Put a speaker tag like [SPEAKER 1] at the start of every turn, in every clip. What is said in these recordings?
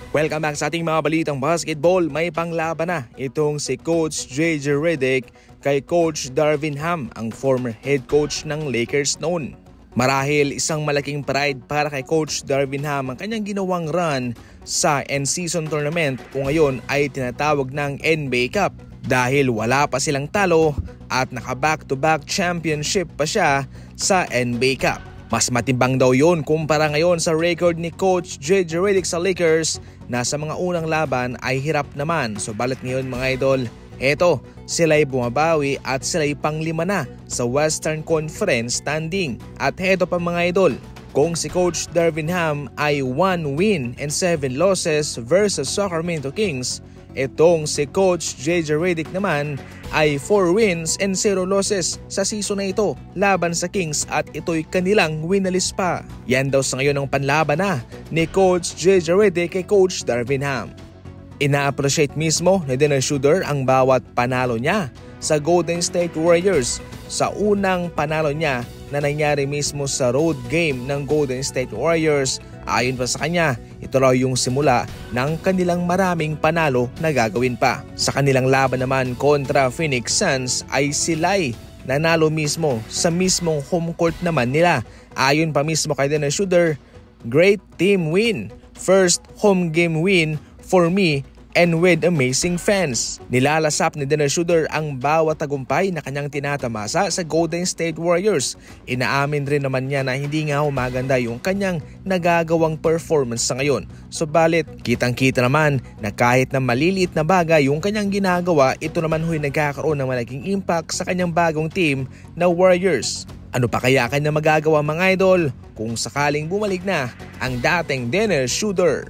[SPEAKER 1] Welcome back sa ating mga balitang basketball. May panglaban na itong si Coach JJ Redick kay Coach Darvin Ham, ang former head coach ng Lakers noon. Marahil isang malaking pride para kay Coach Darvin Ham ang kanyang ginawang run sa end-season tournament o ngayon ay tinatawag ng NBA Cup dahil wala pa silang talo at naka-back-to-back championship pa siya sa NBA Cup. Mas matimbang daw yun kumpara ngayon sa record ni Coach JJ Redick sa Lakers na sa mga unang laban ay hirap naman. So balit ngayon mga idol, eto sila'y bumabawi at sila'y panglima na sa Western Conference standing. At eto pa mga idol, kung si Coach Darvin Ham ay 1 win and 7 losses versus Sacramento Kings, itong si Coach JJ Redick naman ay 4 wins and 0 losses sa season na ito laban sa Kings at ito'y kanilang winalis pa. Yan daw sa ngayon ang panlaban na ni Coach JJ Redick kay Coach Darvin Ham. Ina-appreciate mismo ni Dennis Schroeder ang bawat panalo niya sa Golden State Warriors sa unang panalo niya na nangyari mismo sa road game ng Golden State Warriors. Ayon pa sa kanya, ito raw yung simula ng kanilang maraming panalo na gagawin pa. Sa kanilang laban naman kontra Phoenix Suns ay sila'y nanalo mismo sa mismong home court naman nila. Ayon pa mismo kay Dennis Schroeder, great team win. First home game win for me and with amazing fans. Nilalasap ni Dennis Schroeder ang bawat tagumpay na kanyang tinatamasa sa Golden State Warriors. Inaamin rin naman niya na hindi nga umaganda yung kanyang nagagawang performance sa ngayon. Subalit, kitang-kita naman na kahit na maliliit na bagay yung kanyang ginagawa, ito naman huy nagkakaroon ng malaking impact sa kanyang bagong team na Warriors. Ano pa kaya kanya magagawa mga idol kung sakaling bumalik na ang dating Dennis Schroeder?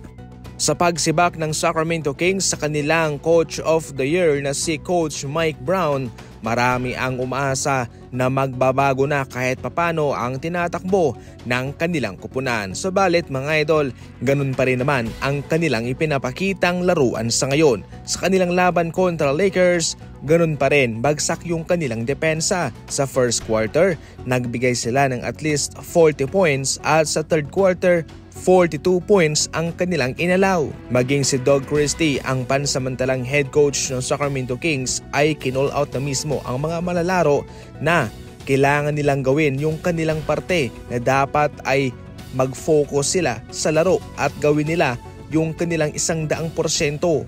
[SPEAKER 1] Sa pagsibak ng Sacramento Kings sa kanilang Coach of the Year na si Coach Mike Brown, marami ang umaasa na magbabago na kahit papano ang tinatakbo ng kanilang kupunan. Subalit mga idol, ganun pa rin naman ang kanilang ipinapakitang laruan sa ngayon. Sa kanilang laban kontra Lakers, ganun pa rin bagsak yung kanilang depensa. Sa first quarter, nagbigay sila ng at least 40 points at sa third quarter, 42 points ang kanilang inalaw. Maging si Doug Christie, ang pansamantalang head coach ng Sacramento Kings, ay kinall out na mismo ang mga malalaro na kailangan nilang gawin yung kanilang parte na dapat ay mag-focus sila sa laro at gawin nila yung kanilang 100%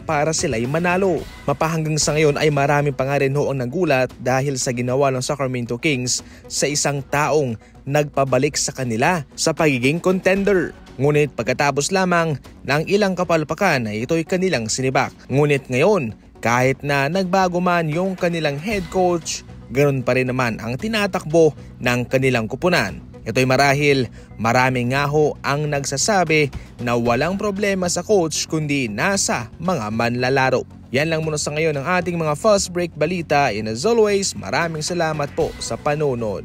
[SPEAKER 1] para sila'y manalo. Mapahanggang sa ngayon ay marami pa nga rin ho ang nagulat dahil sa ginawa ng Sacramento Kings sa isang taong nagpabalik sa kanila sa pagiging contender. Ngunit pagkatapos lamang ng ilang kapalpakan ay ito'y kanilang sinibak. Ngunit ngayon, kahit na nagbago man yung kanilang head coach, ganoon pa rin naman ang tinatakbo ng kanilang kupunan. Ito'y marahil marami nga ho ang nagsasabi na walang problema sa coach kundi nasa mga manlalaro. Yan lang muna sa ngayon ang ating mga fast break balita, and as always, maraming salamat po sa panonood.